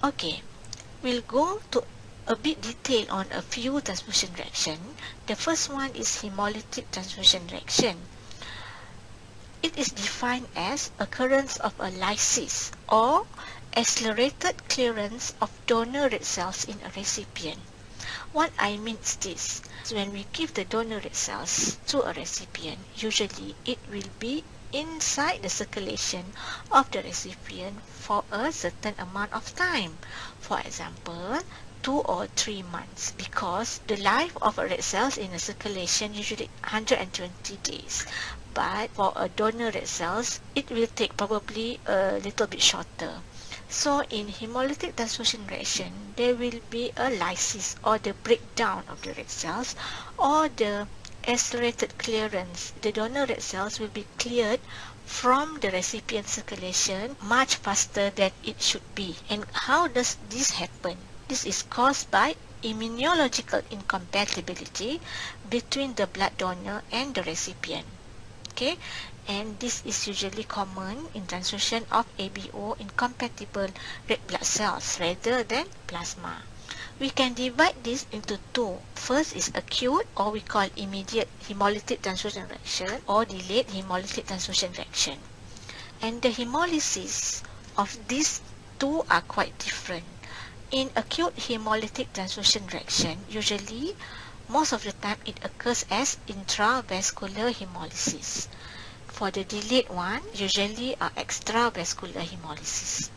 Okay, we'll go to a bit detail on a few transfusion reaction. The first one is hemolytic transfusion reaction. It is defined as occurrence of a lysis or accelerated clearance of donor red cells in a recipient. What I mean is this: when we give the donor red cells to a recipient, usually it will be inside the circulation of the recipient for a certain amount of time. For example, 2 or 3 months, because the life of a red cells in a circulation usually 120 days. But for a donor red cells, it will take probably a little bit shorter. So in hemolytic transfusion reaction, there will be a lysis or the breakdown of the red cells, or the accelerated clearance. The donor red cells will be cleared from the recipient circulation much faster than it should be. And how does this happen? This is caused by immunological incompatibility between the blood donor and the recipient. Okay, and this is usually common in transfusion of ABO incompatible red blood cells rather than plasma. We can divide this into two. First is acute, or we call immediate hemolytic transfusion reaction, or delayed hemolytic transfusion reaction. And the hemolysis of these two are quite different. In acute hemolytic transfusion reaction, usually most of the time it occurs as intravascular hemolysis. For the delayed one, usually are extravascular hemolysis.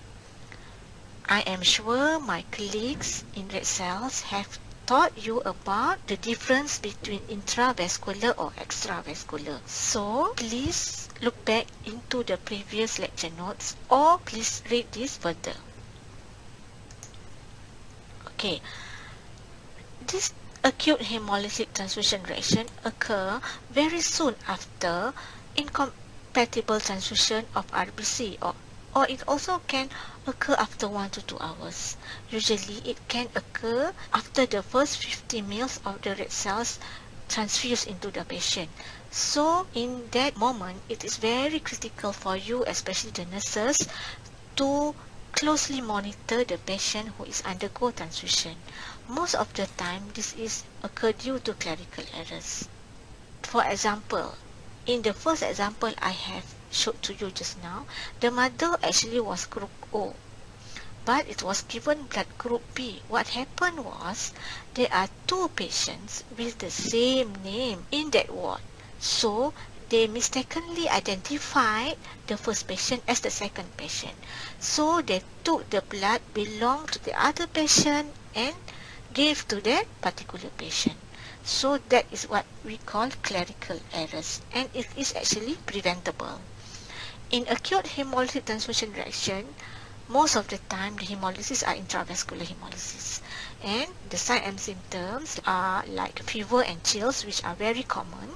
I am sure my colleagues in red cells have taught you about the difference between intravascular or extravascular. So please look back into the previous lecture notes, or please read this further. Okay, this acute hemolytic transfusion reaction occur very soon after incompatible transfusion of RBC, or it also can occur after 1 to 2 hours. Usually it can occur after the first 50 ml of the red cells transfused into the patient. So in that moment, it is very critical for you, especially the nurses, to closely monitor the patient who is undergo transfusion. Most of the time, this is occur due to clerical errors. For example, in the first example I have showed to you just now, the mother actually was group O, but it was given blood group B. What happened was, there are two patients with the same name in that ward. So they mistakenly identified the first patient as the second patient. So they took the blood belonged to the other patient and gave to that particular patient. So that is what we call clerical errors, and it is actually preventable. In acute hemolytic transfusion reaction, most of the time the hemolysis are intravascular hemolysis, and the signs and symptoms are like fever and chills, which are very common,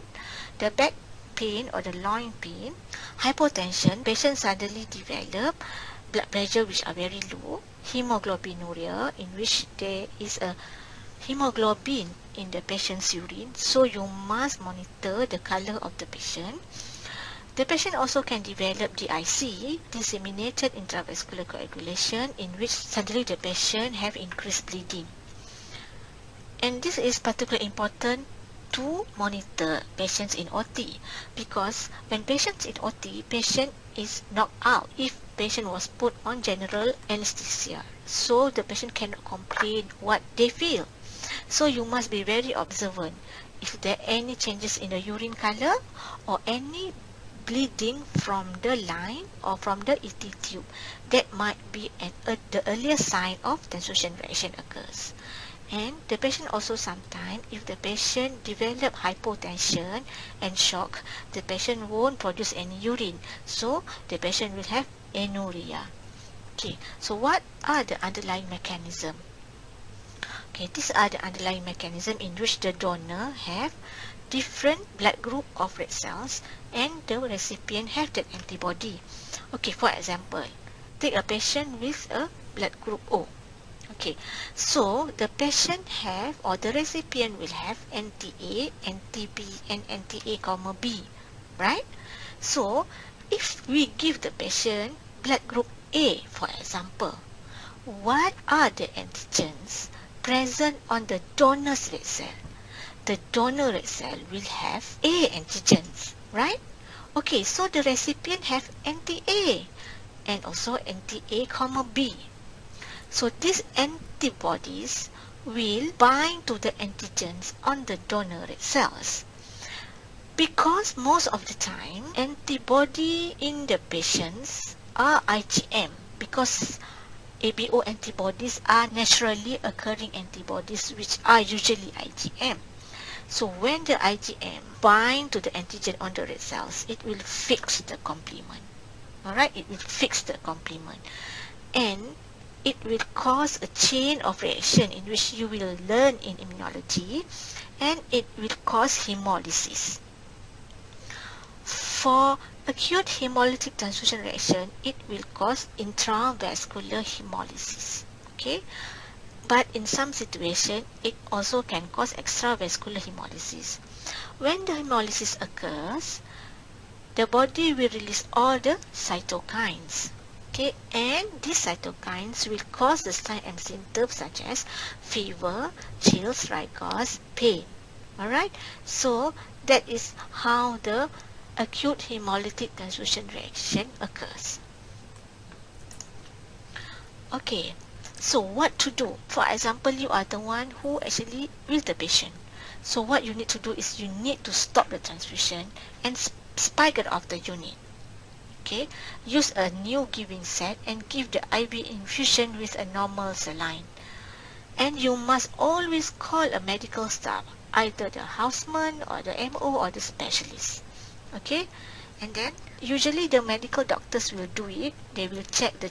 the back pain or the loin pain, hypotension, patient suddenly develop blood pressure which are very low, hemoglobinuria, in which there is a hemoglobin in the patient's urine, so you must monitor the color of the patient. The patient also can develop DIC, disseminated intravascular coagulation, in which suddenly the patient have increased bleeding. And this is particularly important to monitor patients in OT, because when patients in OT, patient is knocked out if patient was put on general anesthesia. So the patient cannot complain what they feel. So you must be very observant. If there are any changes in the urine color or any bleeding from the line or from the ET tube, that might be the earliest sign of transfusion reaction occurs. And the patient also sometimes, if the patient develop hypotension and shock, the patient won't produce any urine. So the patient will have anuria. Okay, so what are the underlying mechanism? Okay, these are the underlying mechanism in which the donor have different blood group of red cells and the recipient have that antibody. Okay, for example, take a patient with a blood group O. Okay, so the patient have, or the recipient will have anti-A, anti-B, and anti-A, B, right? So if we give the patient blood group A, for example, what are the antigens present on the donor's red cell? The donor red cell will have A antigens, right? Okay, so the recipient have anti-A and also anti-A, B. So these antibodies will bind to the antigens on the donor red cells. Because most of the time, antibody in the patients are IgM, because ABO antibodies are naturally occurring antibodies which are usually IgM. So when the IgM bind to the antigen on the red cells, it will fix the complement. Alright, it will fix the complement. And it will cause a chain of reaction in which you will learn in immunology, and it will cause hemolysis. For acute hemolytic transfusion reaction, it will cause intravascular hemolysis. Okay, but in some situation, it also can cause extravascular hemolysis. When the hemolysis occurs, the body will release all the cytokines. Okay, and these cytokines will cause the signs and symptoms such as fever, chills, rigors, pain. Alright, so that is how the acute hemolytic transfusion reaction occurs. Okay, so what to do? For example, you are the one who actually with the patient. So what you need to do is you need to stop the transfusion and spike it off the unit. Okay, use a new giving set and give the IV infusion with a normal saline. And you must always call a medical staff, either the houseman or the MO or the specialist. Okay, and then usually the medical doctors will do it. They will check the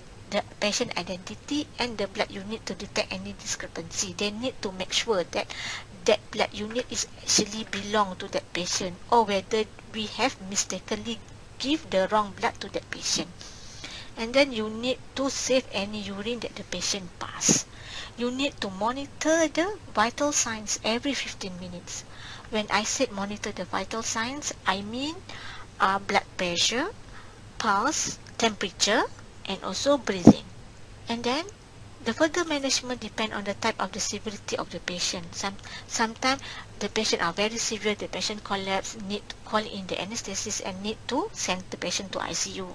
patient identity and the blood unit to detect any discrepancy. They need to make sure that that blood unit is actually belong to that patient, or whether we have mistakenly give the wrong blood to that patient. And then you need to save any urine that the patient pass. You need to monitor the vital signs every 15 minutes. When I said monitor the vital signs, I mean blood pressure, pulse, temperature, and also breathing. And then the further management depends on the type of the severity of the patient. Sometimes the patient are very severe, the patient collapse, need to call in the anesthetist and need to send the patient to ICU.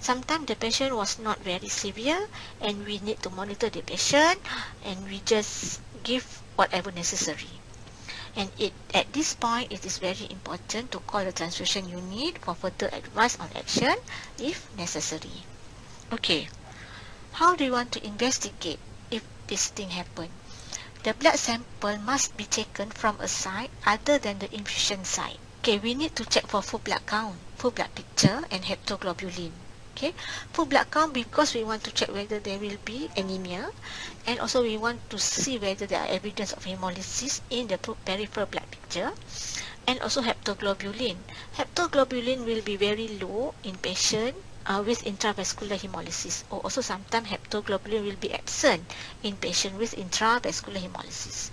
Sometimes the patient was not very severe and we need to monitor the patient and we just give whatever necessary. And at this point, it is very important to call the transfusion unit for further advice on action if necessary. Okay. How do you want to investigate if this thing happen? The blood sample must be taken from a site other than the infusion site. Okay, we need to check for full blood count, full blood picture, and hepatoglobulin. Okay, full blood count because we want to check whether there will be anemia, and also we want to see whether there are evidence of hemolysis in the peripheral blood picture, and also hepatoglobulin. Hepatoglobulin will be very low in patient with intravascular hemolysis, or also sometimes hepatoglobulin will be absent in patient with intravascular hemolysis.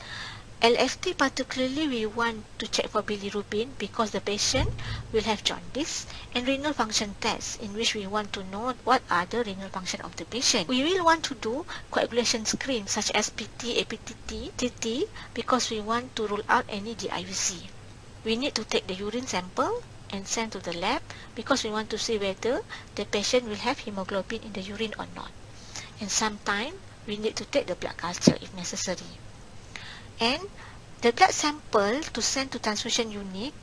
LFT particularly we want to check for bilirubin because the patient will have jaundice, and renal function tests in which we want to know what are the renal function of the patient. We will want to do coagulation screen such as PT, APTT, TT because we want to rule out any DIVC. We need to take the urine sample and send to the lab because we want to see whether the patient will have hemoglobin in the urine or not. And sometimes we need to take the blood culture if necessary. And the blood sample to send to transfusion unit,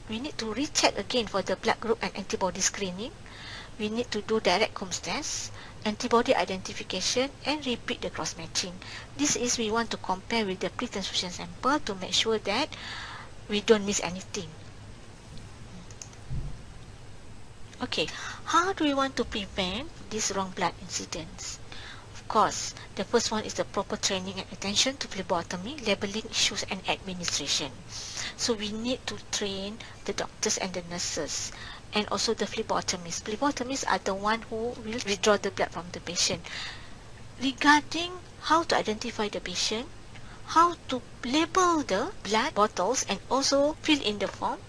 we need to recheck again for the blood group and antibody screening. We need to do direct Coombs test, antibody identification, and repeat the cross-matching. This is we want to compare with the pre-transfusion sample to make sure that we don't miss anything. Okay, how do we want to prevent these wrong blood incidents? Of course, the first one is the proper training and attention to phlebotomy, labeling issues, and administration. So we need to train the doctors and the nurses, and also the phlebotomists. Phlebotomists are the one who will withdraw the blood from the patient. Regarding how to identify the patient, how to label the blood bottles and also fill in the form,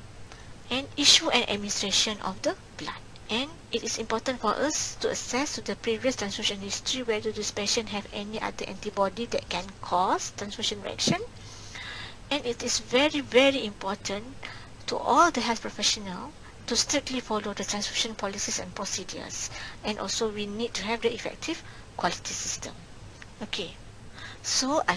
and issue and administration of the blood, and it is important for us to assess the previous transfusion history whether this patient have any other antibody that can cause transfusion reaction. And it is very important to all the health professionals to strictly follow the transfusion policies and procedures. And also we need to have the effective quality system. Okay, so I